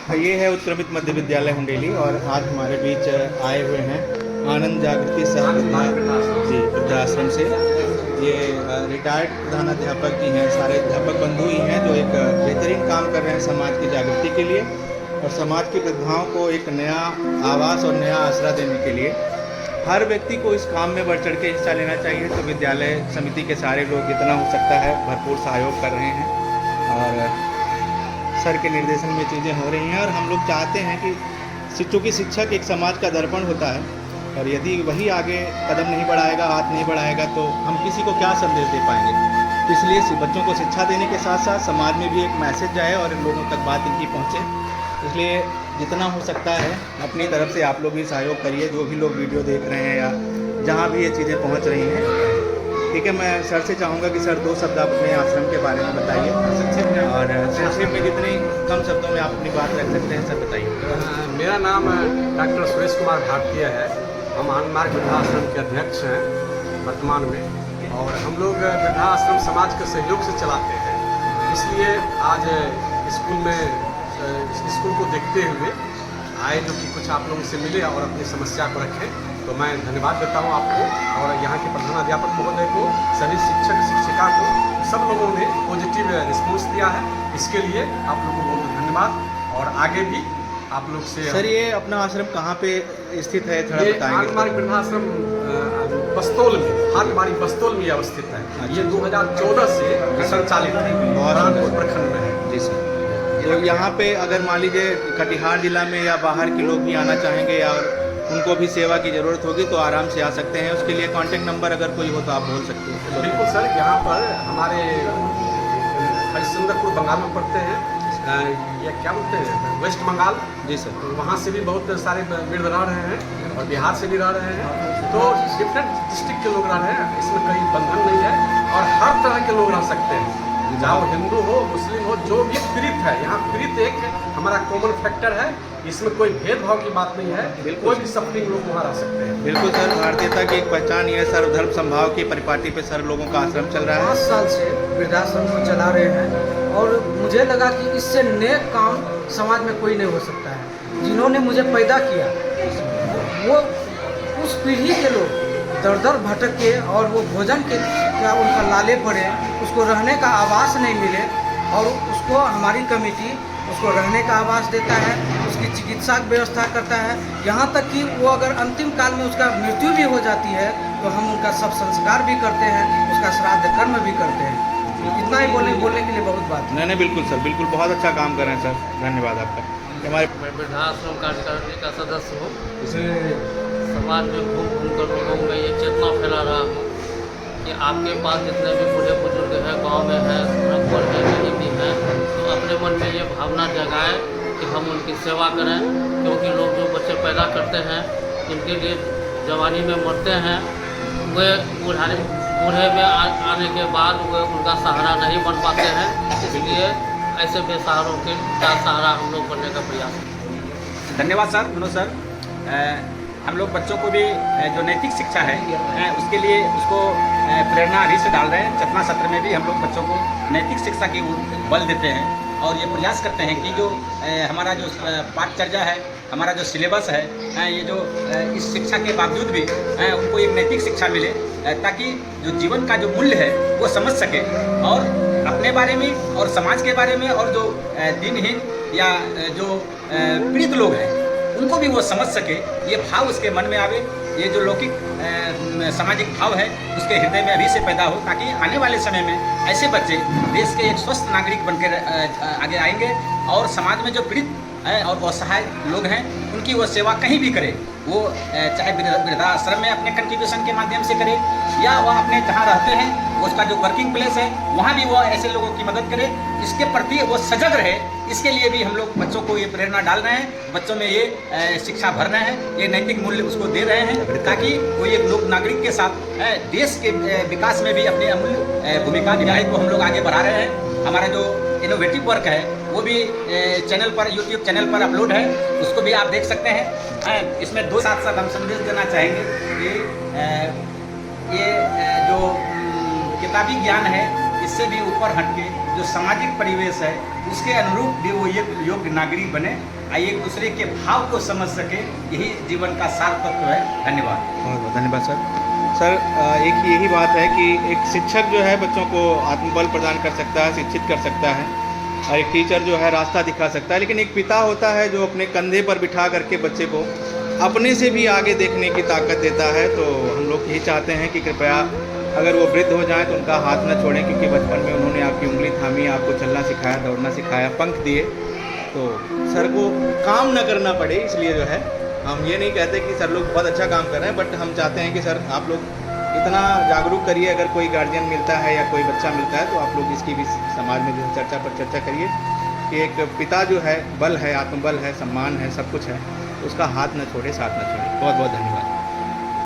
ये है उत्क्रमित मध्य विद्यालय हुंडेली और आज हमारे बीच आए हुए हैं आनंद जागृति सह जी वृद्धाश्रम से। ये रिटायर्ड प्रधानाध्यापक जी हैं, सारे अध्यापक बंधु ही हैं जो एक बेहतरीन काम कर रहे हैं समाज की जागृति के लिए और समाज की वृद्धाओं को एक नया आवास और नया आसरा देने के लिए। हर व्यक्ति को इस काम में बढ़ चढ़ के हिस्सा लेना चाहिए। तो विद्यालय समिति के सारे लोग जितना हो सकता है भरपूर सहयोग कर रहे हैं और सर के निर्देशन में चीज़ें हो रही हैं। और हम लोग चाहते हैं कि चूँकि शिक्षक एक समाज का दर्पण होता है और यदि वही आगे कदम नहीं बढ़ाएगा, हाथ नहीं बढ़ाएगा तो हम किसी को क्या संदेश दे पाएंगे। इसलिए बच्चों को शिक्षा देने के साथ साथ समाज में भी एक मैसेज जाए और लोगों तक बात इनकी पहुँचे। इसलिए जितना हो सकता है अपनी तरफ से आप लोग भी सहयोग करिए, जो भी लोग वीडियो देख रहे हैं या जहाँ भी ये चीज़ें पहुँच रही हैं। ठीक है, मैं सर से चाहूँगा कि सर 2 शब्द आप अपने आश्रम के बारे में बताइए और संक्षेप में जितने कम शब्दों में आप अपनी बात रख सकते हैं सर बताइए। मेरा नाम डॉक्टर सुरेश कुमार भारतीय है। हम आनंद वृद्धाश्रम के अध्यक्ष हैं वर्तमान में और हम लोग वृद्धाश्रम समाज के सहयोग से चलाते हैं। इसलिए आज स्कूल को देखते हुए आए जो कि कुछ आप लोगों से मिले और अपनी समस्या को रखें, तो मैं धन्यवाद देता हूं आपको और यहाँ के प्रधानाध्यापक महोदय को, सभी शिक्षक शिक्षिका को, सब लोगों ने पॉजिटिव रिस्पॉन्स दिया है। इसके लिए आप लोगों को बहुत धन्यवाद और आगे भी आप लोग से। सर ये अपना आश्रम कहाँ पे स्थित है थोड़ा बताएंगे? हमारे वृद्धाश्रम बस्तौल में, हाटमारी बस्तौल में अवस्थित है। ये 2014 से संचालित है, बुरहानपुर प्रखंड में है। जी सर। तो यहाँ पे अगर मान लीजिए कटिहार जिला में या बाहर के लोग भी आना चाहेंगे या उनको भी सेवा की ज़रूरत होगी तो आराम से आ सकते हैं। उसके लिए कांटेक्ट नंबर अगर कोई हो तो आप बोल सकते हैं। बिल्कुल सर, यहाँ पर हमारे हरिश्चंद्रपुर बंगाल में पड़ते हैं, ये क्या बोलते हैं, वेस्ट बंगाल। जी सर। वहाँ से भी बहुत सारे वृद्ध रह रहे हैं और बिहार से भी रह रहे हैं। तो डिफरेंट डिस्ट्रिक्ट के लोग रह रहे हैं, इसमें कोई बंधन नहीं है और हर तरह के लोग रह सकते हैं, चाहे वो हिंदू हो, मुस्लिम हो, जो भी पीड़ित है। यहाँ पीड़ित एक हमारा कॉमन फैक्टर है, इसमें कोई भेदभाव की बात नहीं है। कोई भी सफरिंग लोग वहाँ रह सकते हैं। बिल्कुल सर, भारतीयता की एक पहचान ये सर्वधर्म समभाव की परिपाटी पे सर लोगों का आश्रम चल रहा है। 5 साल से वृद्धाश्रम को चला रहे हैं और मुझे लगा कि इससे नेक काम समाज में कोई नहीं हो सकता है। जिन्होंने मुझे पैदा किया वो उस पीढ़ी के लोग दर दर भटक के और वो भोजन के क्या उनका लाले पड़े, उसको रहने का आवास नहीं मिले और उसको हमारी कमेटी उसको रहने का आवास देता है, उसकी चिकित्सा की व्यवस्था करता है। यहाँ तक कि वो अगर अंतिम काल में उसका मृत्यु भी हो जाती है तो हम उनका सब संस्कार भी करते हैं, उसका श्राद्ध कर्म भी करते हैं। इतना ही बोलने के लिए बहुत बात है। नहीं बिल्कुल सर, बिल्कुल बहुत अच्छा काम कर रहे हैं सर, धन्यवाद आपका। मैं वृद्धाश्रम कार्यकारिणी का सदस्य हूँ। समाज में घूम कर लोगों में ये चेतना फैला रहा हूँ कि आपके पास जितने भी बूढ़े बुजुर्ग हैं, गांव में हैं, सड़क पर हैं, कहीं भी हैं, तो अपने मन में ये भावना जगाएं कि हम उनकी सेवा करें। क्योंकि लोग जो बच्चे पैदा करते हैं, जिनके लिए जवानी में मरते हैं, वे बूढ़े में आने के बाद वे उनका सहारा नहीं बन पाते हैं। इसलिए ऐसे बेसहारों के सहारा हम लोग बनने का प्रयास करते हैं। धन्यवाद सर, मनोज सर। हम लोग बच्चों को भी जो नैतिक शिक्षा है उसके लिए उसको प्रेरणा अभी से डाल रहे हैं। चेतना सत्र में भी हम लोग बच्चों को नैतिक शिक्षा की बल देते हैं और ये प्रयास करते हैं कि जो हमारा जो पाठचर्या है, हमारा जो सिलेबस है, ये जो इस शिक्षा के बावजूद भी उनको एक नैतिक शिक्षा मिले ताकि जो जीवन का जो मूल्य है वो समझ सके और अपने बारे में और समाज के बारे में और जो दिनहीन या जो पीड़ित लोग हैं उनको भी वो समझ सके, ये भाव उसके मन में आवे। ये जो लौकिक सामाजिक भाव है उसके हृदय में अभी से पैदा हो ताकि आने वाले समय में ऐसे बच्चे देश के एक स्वस्थ नागरिक बनकर आगे आएंगे और समाज में जो पीड़ित हैं और असहाय लोग हैं उनकी वो सेवा कहीं भी करे। वो चाहे वृद्धाश्रम में अपने कंट्रीब्यूशन के माध्यम से करे या वह अपने जहाँ रहते हैं उसका जो वर्किंग प्लेस है वहाँ भी वो ऐसे लोगों की मदद करे। इसके प्रति वो सजग रहे, इसके लिए भी हम लोग बच्चों को ये प्रेरणा डाल रहे हैं, बच्चों में ये शिक्षा भर रहे हैं, ये नैतिक मूल्य उसको दे रहे हैं ताकि कोई एक लोक नागरिक के साथ देश के विकास में भी अपनी अमूल्य भूमिका निभाए को हम लोग आगे बढ़ा रहे हैं। हमारा जो इनोवेटिव वर्क है वो भी चैनल पर, यूट्यूब चैनल पर अपलोड है, उसको भी आप देख सकते हैं। इसमें 2 साथ साथ हम संदेश देना चाहेंगे कि ये जो किताबी ज्ञान है इससे भी ऊपर हटके जो सामाजिक परिवेश है उसके अनुरूप भी वो एक योग्य नागरिक बने, एक दूसरे के भाव को समझ सके, यही जीवन का सार तत्व है। धन्यवाद। बहुत बहुत धन्यवाद सर। सर एक यही बात है कि एक शिक्षक जो है बच्चों को आत्मबल प्रदान कर सकता है, शिक्षित कर सकता है, और एक टीचर जो है रास्ता दिखा सकता है, लेकिन एक पिता होता है जो अपने कंधे पर बिठा करके बच्चे को अपने से भी आगे देखने की ताकत देता है। तो हम लोग यही चाहते हैं कि कृपया अगर वो वृद्ध हो जाएं तो उनका हाथ न छोड़ें, क्योंकि बचपन में उन्होंने आपकी उंगली थामी, आपको चलना सिखाया, दौड़ना सिखाया, पंख दिए, तो सर को काम न करना पड़े, इसलिए जो है हम ये नहीं कहते कि सर लोग बहुत अच्छा काम कर रहे हैं, बट हम चाहते हैं कि सर आप लोग इतना जागरूक करिए, अगर कोई गार्जियन मिलता है या कोई बच्चा मिलता है तो आप लोग इसकी भी समाज में जो है चर्चा पर चर्चा करिए कि एक पिता जो है बल है, आत्मबल है, सम्मान है, सब कुछ है, उसका हाथ न छोड़े, साथ न छोड़े। बहुत बहुत धन्यवाद।